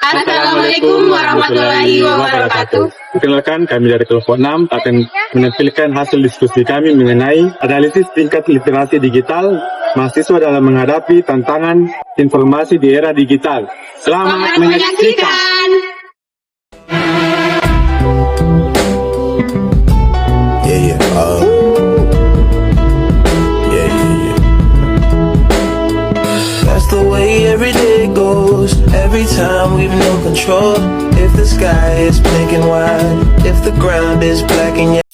Assalamualaikum warahmatullahi wabarakatuh. Perkenalkan, kami dari kelompok 6 akan menampilkan hasil diskusi kami mengenai analisis tingkat literasi digital mahasiswa dalam menghadapi tantangan informasi di era digital. Selamat menyaksikan. That's the way every day goes. Every time we've no control. If the sky is pink and white, if the ground is black and yellow.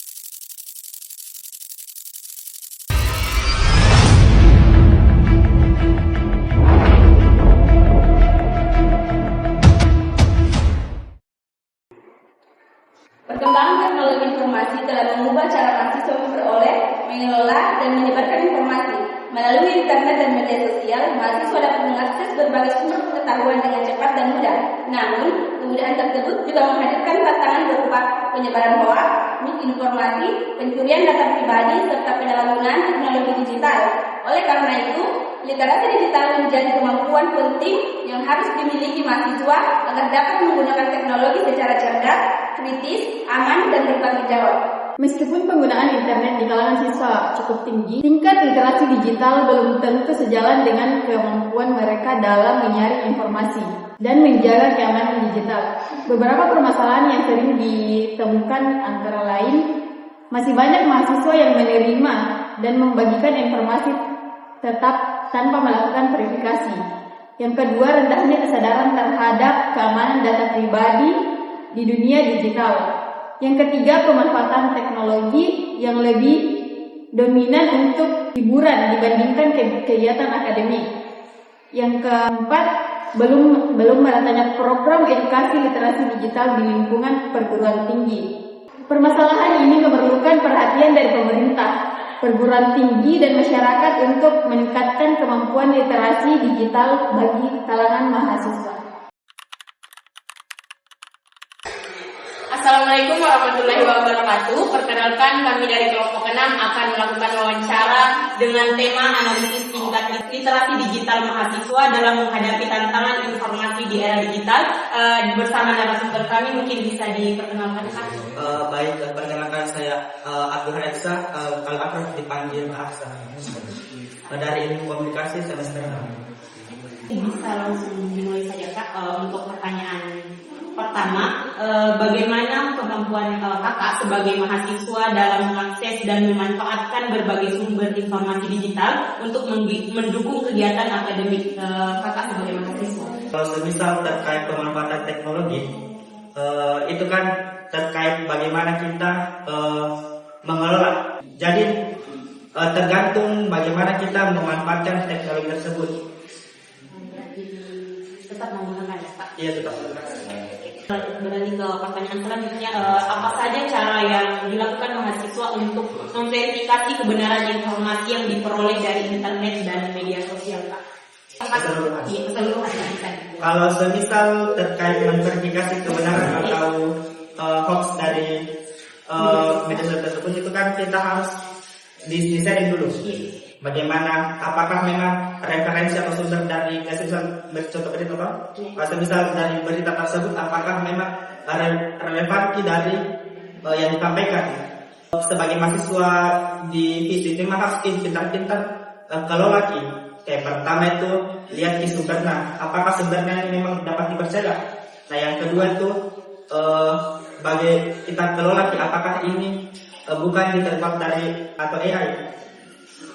Perkembangan teknologi informasi telah mengubah cara mahasiswa memperoleh, mengelola, dan menyebarkan informasi. Melalui internet dan media sosial, mahasiswa dapat mengakses berbagai sumber pengetahuan dengan cepat dan mudah. Namun, kemudahan tersebut juga menghadirkan tantangan berupa penyebaran hoax, misinformasi, pencurian data pribadi, serta penyalahgunaan teknologi digital. Oleh karena itu, literasi digital menjadi kemampuan penting yang harus dimiliki mahasiswa agar dapat menggunakan teknologi secara cerdas, kritis, aman, dan bertanggung jawab. Meskipun penggunaan internet di kalangan siswa cukup tinggi, tingkat literasi digital belum tentu sejalan dengan kemampuan mereka dalam menyaring informasi dan menjaga keamanan digital. Beberapa permasalahan yang sering ditemukan antara lain, masih banyak mahasiswa yang menerima dan membagikan informasi tetap tanpa melakukan verifikasi. Yang kedua, rendahnya kesadaran terhadap keamanan data pribadi di dunia digital. Yang ketiga, pemanfaatan teknologi yang lebih dominan untuk hiburan dibandingkan kegiatan akademik. Yang keempat, belum meratanya program edukasi literasi digital di lingkungan perguruan tinggi. Permasalahan ini memerlukan perhatian dari pemerintah, perguruan tinggi, dan masyarakat untuk meningkatkan kemampuan literasi digital bagi kalangan mahasiswa. Assalamualaikum warahmatullahi wabarakatuh. Perkenalkan, kami dari kelompok 6 akan melakukan wawancara dengan tema analisis tingkat literasi digital mahasiswa dalam menghadapi tantangan informasi di era digital. Bersama narasumber kami, mungkin bisa diperkenalkan, Kak. Baik, perkenalkan saya Abdul Reksa, kalau akrab dipanggil Aksa. Dari ilmu komunikasi semester 6. Bisa langsung dimulai saja, Kak, untuk pertanyaan pertama, bagaimana kemampuan kakak sebagai mahasiswa dalam mengakses dan memanfaatkan berbagai sumber informasi digital untuk mendukung kegiatan akademik kakak sebagai mahasiswa? Kalau semisal terkait pemanfaatan teknologi, itu kan terkait bagaimana kita mengelola. Jadi tergantung bagaimana kita memanfaatkan teknologi tersebut. Tetap menggunakan ya, Pak? Iya, tetap menggunakan. Beralih ke pertanyaan selanjutnya, apa saja cara yang dilakukan mahasiswa untuk memverifikasi kebenaran informasi yang diperoleh dari internet dan media sosial, Pak? Keseluruhan. Kalau semisal terkait memverifikasi kebenaran atau hoax dari media sosial tersebut, itu kan kita harus disaring dulu. Bagaimana, apakah memang referensi atau sumber dari contoh berita atau misal dari berita tersebut, apakah memang relevansi dari yang disampaikan. Sebagai mahasiswa di FISIP memang harus pintar-pintar kelola. Kayak pertama itu lihat sumbernya, apakah sumbernya ini memang dapat dipercaya. Nah, yang kedua itu bagi kita kelola, apakah ini bukan diterima dari atau AI.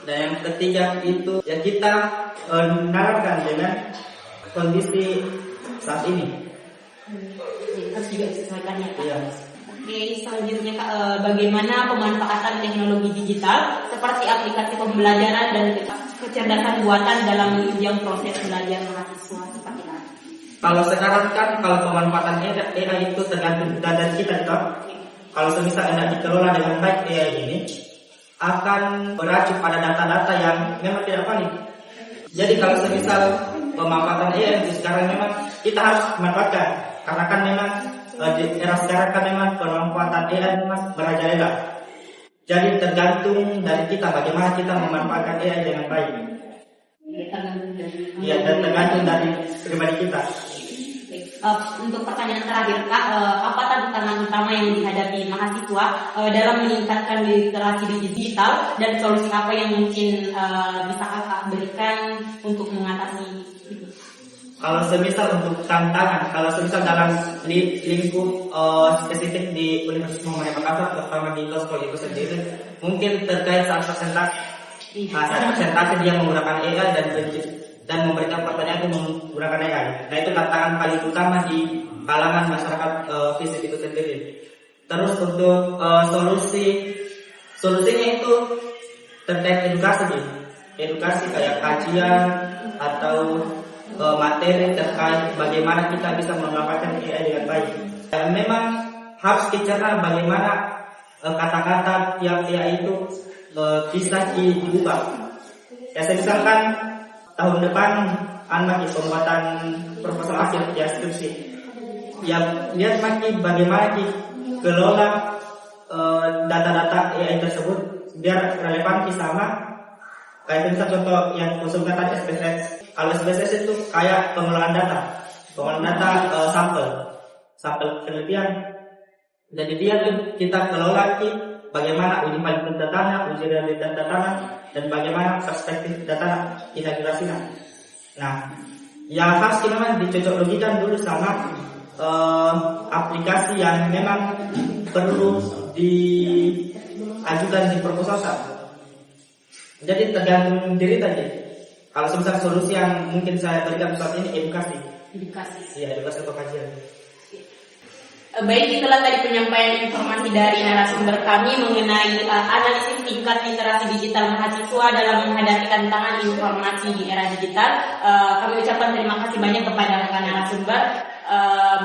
Dan yang ketiga itu ya kita narapkan dengan kondisi saat ini. Harus juga disesuaikan ya, Kak. Iya. Oke, selanjutnya, Kak, bagaimana pemanfaatan teknologi digital seperti aplikasi pembelajaran dan kecerdasan buatan dalam menunjang proses belajar mahasiswa seperti apa? Kalau sekarang kan kalau pemanfaatan AI itu tergantung dari kita, toh. Kalau semisal tidak dikelola dengan baik AI ini, akan beracu pada data-data yang memang tidak valid. Jadi kalau semisal pemanfaatan AI itu sekarang memang kita harus memanfaatkan, karena kan memang di era sekarang kan memang pemanfaatan AI memang merajalela. Jadi tergantung dari kita bagaimana kita memanfaatkan AI dengan baik. tergantung dari Iya, dan tergantung dari pribadi kita. Untuk pertanyaan terakhir Kak, apa tantangan utama yang dihadapi mahasiswa dalam meningkatkan literasi digital dan solusi apa yang mungkin bisa Kakak berikan untuk mengatasi itu? Kalau semisal untuk tantangan, kalau semisal dalam lingkup spesifik di Universitas Muhammadiyah Makassar, terutama di Kosko itu sendiri, mungkin terkait saat presentasi dia menggunakan AI dan memberikan pertanyaan itu menggunakan AI. Nah itu tantangan paling utama di kalangan masyarakat fisik itu sendiri. Terus untuk solusinya itu terkait edukasi kayak kajian atau materi terkait bagaimana kita bisa memanfaatkan AI dengan baik. Dan memang harus dicerna bagaimana kata-kata yang AI itu bisa diubah. Ya misalkan tahun depan anak di pembuatan proposal akhir ya skripsi. Ya lihat lagi bagaimana dikelola data-data AI tersebut biar relevan sama kayak misal contoh yang konsultan tadi SPSS. Kalau SPSS itu kayak pengelolaan data sampel penelitian. Jadi dia kita kelola bagaimana uji validitas datanya, uji realitas datanya, dan bagaimana perspektif data integrasinya. Nah, yang harus kita memang dicocoklogikan dulu sama aplikasi yang memang perlu diajukan di proposal. Jadi tergantung diri tadi. Kalau semisal solusi yang mungkin saya berikan saat ini edukasi. Iya, edukasi atau kajian. Baik, itulah tadi penyampaian informasi dari narasumber kami mengenai analisis tingkat literasi digital mahasiswa dalam menghadapi tantangan informasi di era digital. Kami ucapkan terima kasih banyak kepada rekan narasumber.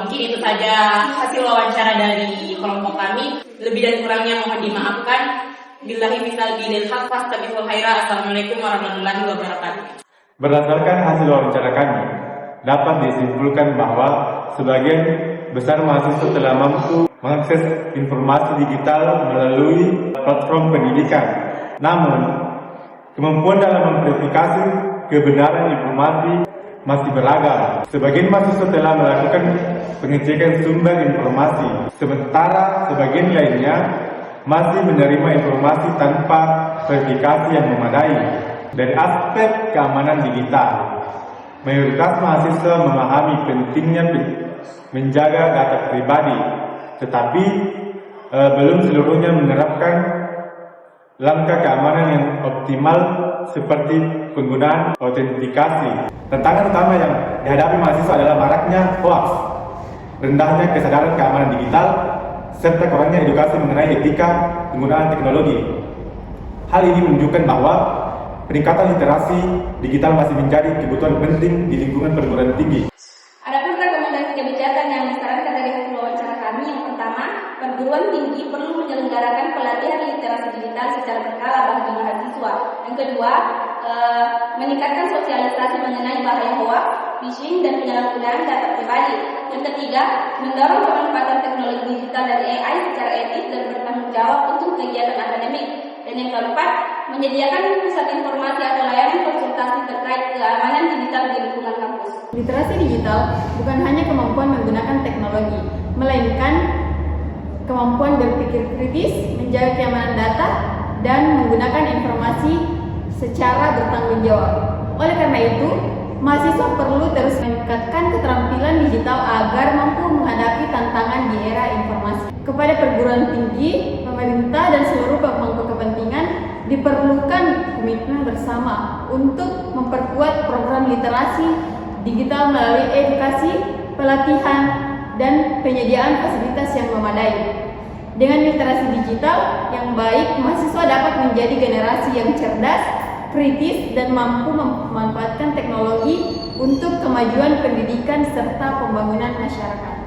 Mungkin itu saja hasil wawancara dari kelompok kami. Lebih dan kurangnya mohon dimaafkan. Billahi misal bilil haq fastabihul khaira. Assalamualaikum warahmatullahi wabarakatuh. Berdasarkan hasil wawancara kami, dapat disimpulkan bahwa sebagian besar mahasiswa telah mampu mengakses informasi digital melalui platform pendidikan. Namun, kemampuan dalam memverifikasi kebenaran informasi masih beragam. Sebagian mahasiswa telah melakukan pengecekan sumber informasi, sementara sebagian lainnya masih menerima informasi tanpa verifikasi yang memadai. Dari aspek keamanan digital, mayoritas mahasiswa memahami pentingnya menjaga data pribadi, tetapi belum seluruhnya menerapkan langkah keamanan yang optimal seperti penggunaan autentikasi. Tantangan utama yang dihadapi mahasiswa adalah maraknya hoax, rendahnya kesadaran keamanan digital, serta kurangnya edukasi mengenai etika penggunaan teknologi. Hal ini menunjukkan bahwa peningkatan literasi digital masih menjadi kebutuhan penting di lingkungan perguruan tinggi. Adapun rekomendasi kebijakan yang disarankan dari hasil wawancara kami, yang pertama, perguruan tinggi perlu menyelenggarakan pelatihan literasi digital secara berkala bagi mahasiswa. Yang kedua, meningkatkan sosialisasi mengenai bahaya hoax, phishing, dan penyalahgunaan data pribadi. Yang ketiga, mendorong pemanfaatan teknologi digital dan AI secara etis dan bertanggung jawab untuk kegiatan akademik. Dan yang keempat, menyediakan pusat informasi atau layanan konsultasi terkait keamanan digital di lingkungan kampus. Literasi digital bukan hanya kemampuan menggunakan teknologi, melainkan kemampuan berpikir kritis, menjaga keamanan data, dan menggunakan informasi secara bertanggung jawab. Oleh karena itu, mahasiswa perlu terus meningkatkan keterampilan digital agar mampu menghadapi tantangan di era informasi. Kepada perguruan tinggi, pemerintah, dan seluruh pemangku kepentingan diperlukan komitmen bersama untuk memperkuat program literasi digital melalui edukasi, pelatihan, dan penyediaan fasilitas yang memadai. Dengan literasi digital yang baik, mahasiswa dapat menjadi generasi yang cerdas, kritis, dan mampu memanfaatkan teknologi untuk kemajuan pendidikan serta pembangunan masyarakat.